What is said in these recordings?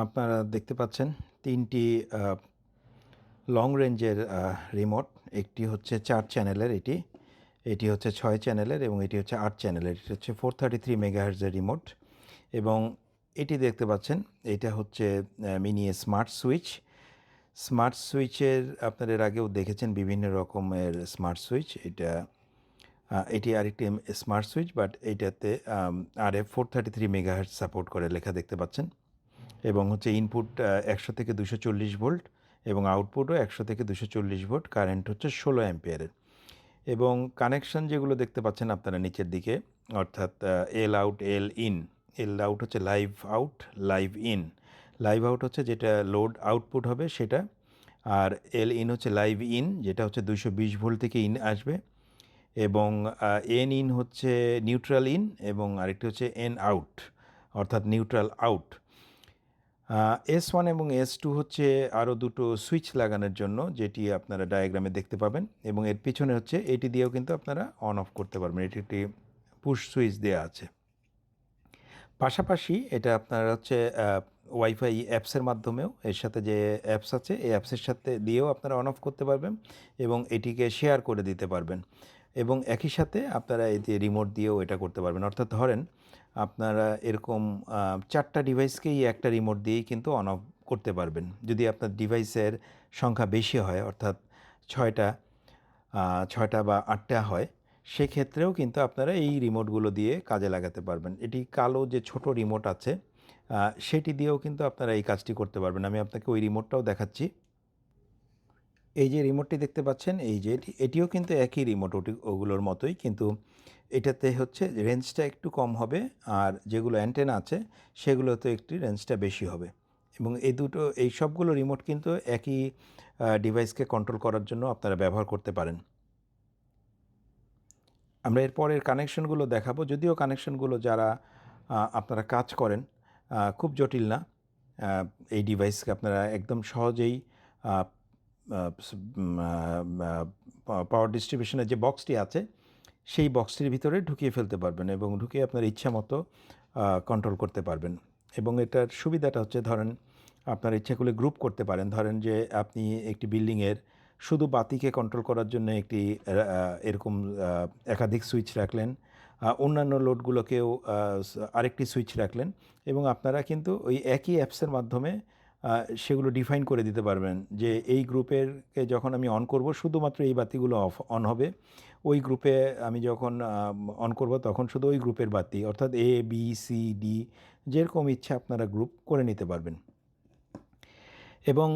আপনারা দেখতে পাচ্ছেন ৩টি লং রেঞ্জের রিমোট। একটি হচ্ছে ৪ চ্যানেলের এটি হচ্ছে ৬ চ্যানেলের এবং এটি হচ্ছে ৮ চ্যানেলের। এটি হচ্ছে 433 মেগাহার্টজের রিমোট এবং এটি দেখতে পাচ্ছেন এটা হচ্ছে মিনি স্মার্ট সুইচ। স্মার্ট সুইচের আপনারা এর আগেও দেখেছেন বিভিন্ন রকমের স্মার্ট সুইচ। এটি আরেকটি স্মার্ট সুইচ, বাট এইটাতে RF 433 মেগাহার্টজ সাপোর্ট করে লেখা দেখতে পাচ্ছেন এবং হচ্ছে ইনপুট ১০০ থেকে ২৪০ ভোল্ট এবং আউটপুটও ১০০ থেকে ২৪০ ভোল্ট। কারেন্ট হচ্ছে ১৬ অ্যাম্পিয়ারের এবং কানেকশন যেগুলো দেখতে পাচ্ছেন আপনারা নিচের দিকে, অর্থাৎ L out, L in. L out হচ্ছে live out, live in. Live out হচ্ছে যেটা লোড আউটপুট হবে সেটা, আর এল ইন হচ্ছে লাইভ ইন, যেটা হচ্ছে ২২০ ভোল্ট থেকে ইন আসবে, এবং এন ইন হচ্ছে নিউট্রাল ইন এবং আরেকটি হচ্ছে এন আউট অর্থাৎ নিউট্রাল আউট। S1 এবং S2 হচ্ছে আরও দুটো সুইচ লাগানোর জন্য, যেটি আপনারা ডায়াগ্রামে দেখতে পাবেন, এবং এর পিছনে হচ্ছে এটি দিয়েও কিন্তু আপনারা অন অফ করতে পারবেন। এটি একটি পুশ সুইচ দেওয়া আছে। পাশাপাশি এটা আপনারা হচ্ছে ওয়াইফাই অ্যাপসের মাধ্যমেও, এর সাথে যে অ্যাপস আছে এই অ্যাপসের সাথে দিয়েও আপনারা অন অফ করতে পারবেন এবং এটিকে শেয়ার করে দিতে পারবেন, এবং একই সাথে আপনারা এই যে রিমোট দিয়েও এটা করতে পারবেন। অর্থাৎ ধরেন আপনারা এরকম ৪টা ডিভাইসকেই একটা রিমোট দিয়েই কিন্তু অন অফ করতে পারবেন। যদি আপনার ডিভাইসের সংখ্যা বেশি হয়, অর্থাৎ ৬টা ৬টা বা ৮টা হয়, সেক্ষেত্রেও কিন্তু আপনারা এই রিমোটগুলো দিয়ে কাজে লাগাতে পারবেন। এটি কালো যে ছোট রিমোট আছে সেটি দিয়েও কিন্তু আপনারা এই কাজটি করতে পারবেন। আমি আপনাকে ওই রিমোটটাও দেখাচ্ছি। এই যে রিমোটটি দেখতে পাচ্ছেন, এই যে এটিও কিন্তু একই রিমোট, ওগুলোর মতোই, কিন্তু এটাতে হচ্ছে রেঞ্জটা একটু কম হবে, আর যেগুলো অ্যান্টেনা আছে সেগুলোতে একটু রেঞ্জটা বেশি হবে। এবং এই সবগুলো রিমোট কিন্তু একই ডিভাইসকে কন্ট্রোল করার জন্য আপনারা ব্যবহার করতে পারেন। আমরা এর পরের কানেকশনগুলো দেখাবো, যদিও কানেকশনগুলো যারা আপনারা কাজ করেন খুব জটিল না। এই ডিভাইসকে আপনারা একদম সহজেই পাওয়ার ডিস্ট্রিবিউশনের যে বক্সটি আছে সেই বক্সটির ভিতরে ঢুকিয়ে ফেলতে পারবেন এবং ঢুকিয়ে আপনার ইচ্ছা মতো কন্ট্রোল করতে পারবেন। এবং এটার সুবিধাটা হচ্ছে, ধরেন আপনার ইচ্ছাগুলো গ্রুপ করতে পারেন। ধরেন যে আপনি একটি বিল্ডিংয়ের শুধু বাতিকে কন্ট্রোল করার জন্য একটি এরকম একাধিক সুইচ রাখলেন, অন্যান্য লোডগুলোকেও আরেকটি সুইচ রাখলেন, এবং আপনারা কিন্তু ওই একই অ্যাপসের মাধ্যমে সেগুলো ডিফাইন করে দিতে পারবেন যে এই গ্রুপেরকে যখন আমি অন করব শুধুমাত্র এই বাতিগুলো অন হবে, ওই গ্রুপে আমি যখন অন করব তখন শুধু ওই গ্রুপের বাতি, অর্থাৎ A B C D যেরকম ইচ্ছা আপনারা গ্রুপ করে নিতে পারবেন। এবং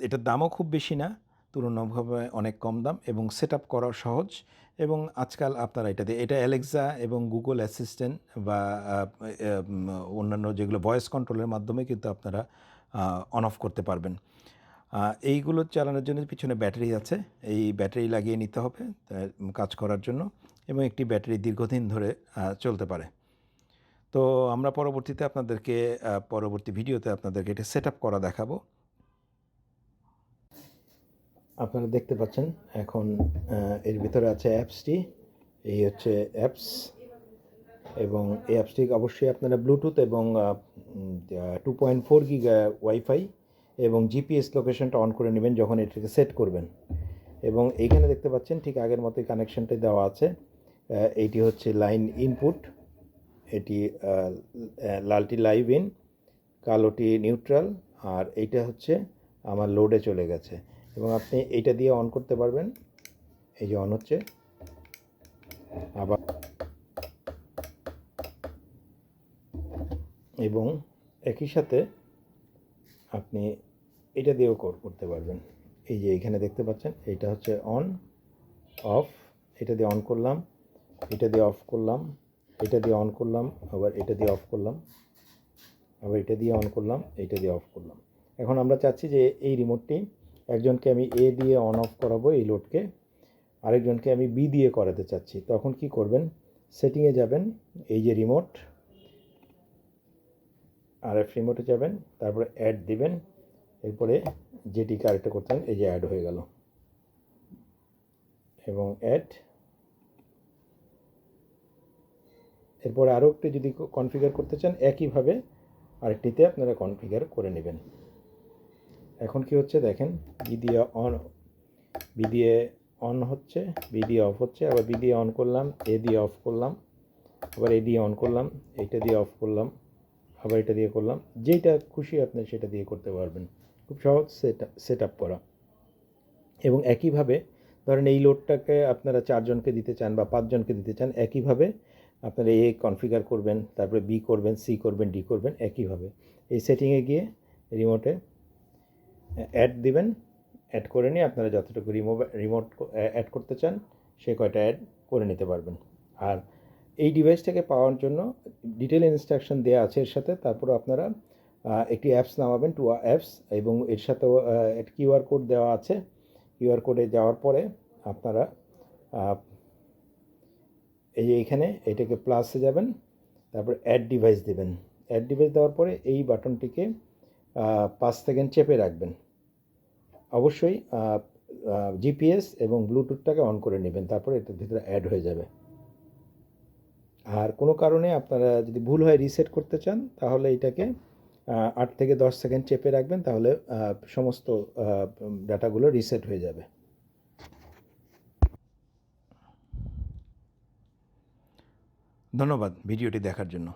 এটার দামও খুব বেশি না, তুলনামূলকভাবে অনেক কম দাম, এবং সেট আপ করা সহজ। এবং আজকাল আপনারা এটা অ্যালেক্সা এবং গুগল অ্যাসিস্ট্যান্ট বা অন্যান্য যেগুলো ভয়েস কন্ট্রোলের মাধ্যমে কিন্তু আপনারা অন অফ করতে পারবেন। এইগুলো চালানোর জন্য পিছনে ব্যাটারি আছে, এই ব্যাটারি লাগিয়ে নিতে হবে কাজ করার জন্য, এবং একটি ব্যাটারি দীর্ঘদিন ধরে চলতে পারে। তো আমরা পরবর্তী ভিডিওতে আপনাদেরকে এটা সেট আপ করা দেখাবো। আপনারা দেখতে পাচ্ছেন এখন এর ভিতরে আছে অ্যাপসটি। এই হচ্ছে অ্যাপস, এবং এই অ্যাপসটি অবশ্যই আপনারা ব্লুটুথ এবং 2.4 গিগা ওয়াইফাই এবং জিপিএস লোকেশনটা অন করে নেবেন যখন এটাকে সেট করবেন। এবং এইখানে দেখতে পাচ্ছেন ঠিক আগের মতোই কানেকশনটা দেওয়া আছে। এইটি হচ্ছে লাইন ইনপুট, এটি লালটি লাইভ ইন, কালোটি নিউট্রাল, আর এইটা হচ্ছে আমার লোডে চলে গেছে। এবং আপনি এইটা দিয়ে অন করতে পারবেন, এই যে অন হচ্ছে, আবার এবং একই সাথে আপনি এটা দিয়েও করতে পারবেন। এই যে এখানে দেখতে পাচ্ছেন এইটা হচ্ছে অন অফ, এটা দিয়ে অন করলাম, এটা দিয়ে অফ করলাম, এটা দিয়ে অন করলাম, আবার এটা দিয়ে অফ করলাম, আবার এটা দিয়ে অন করলাম, এটা দিয়ে অফ করলাম। এখন আমরা চাচ্ছি যে এই রিমোটটি একজনকে আমি A দিয়ে অন অফ করাবো এই লোডকে, আরেকজনকে আমি B দিয়ে করাতে চাচ্ছি। তখন কি করবেন, সেটিংয়ে যাবেন, এই যে রিমোট, RF রিমোটে যাবেন, তারপরে অ্যাড দিবেন, এরপরে যেটি কারেক্ট করতেন এই যে অ্যাড হয়ে গেল, এবং অ্যাড। এরপরে আরও একটু যদি কনফিগার করতে চান একইভাবে আরেকটিতে আপনারা কনফিগার করে নেবেন। এখন কি হচ্ছে দেখেন, বি দিয়ে অন হচ্ছে, বি দিয়ে অফ হচ্ছে, আবার বি দিয়ে অন করলাম, এ দিয়ে অফ করলাম, আবার এ দিয়ে অন করলাম, এইটা দিয়ে অফ করলাম, আবার এটা দিয়ে করলাম। যেটা খুশি আপনি সেটা দিয়ে করতে পারবেন। খুব সহজ সেট আপ করা। এবং একইভাবে ধরেন এই লোডটাকে আপনারা 4 জনকে দিতে চান বা 5 জনকে দিতে চান, একইভাবে আপনারা এ কনফিগার করবেন, তারপরে বি করবেন, সি করবেন, ডি করবেন একইভাবে। এই সেটিংয়ে গিয়ে রিমোটে অ্যাড দিবেন, অ্যাড করে নিয়ে আপনারা যতটুকু রিমোট অ্যাড করতে চান সে কয়টা অ্যাড করে নিতে পারবেন। আর এই ডিভাইসটাকে পাওয়ার জন্য ডিটেল ইনস্ট্রাকশন দেওয়া আছে এর সাথে। তারপরে আপনারা একটি অ্যাপস নামাবেন, টু অ্যাপস, এবং এর সাথেও কিউআর কোড দেওয়া আছে। কিউআর কোডে যাওয়ার পরে আপনারা এই যে এইখানে এটাকে প্লাসে যাবেন, তারপর অ্যাড ডিভাইস দেবেন। অ্যাড ডিভাইস দেওয়ার পরে এই বাটনটিকে 5 সেকেন্ড চেপে রাখবেন। অবশ্যই জিপিএস এবং ব্লুটুথটাকে অন করে নেবেন, তারপরে এটার ভিতরে অ্যাড হয়ে যাবে। আর কোনো কারণে আপনারা যদি ভুল হয় রিসেট করতে চান তাহলে এটাকে 8 থেকে 10 সেকেন্ড চেপে রাখবেন, তাহলে সমস্ত ডাটাগুলো রিসেট হয়ে যাবে। ধন্যবাদ ভিডিওটি দেখার জন্য।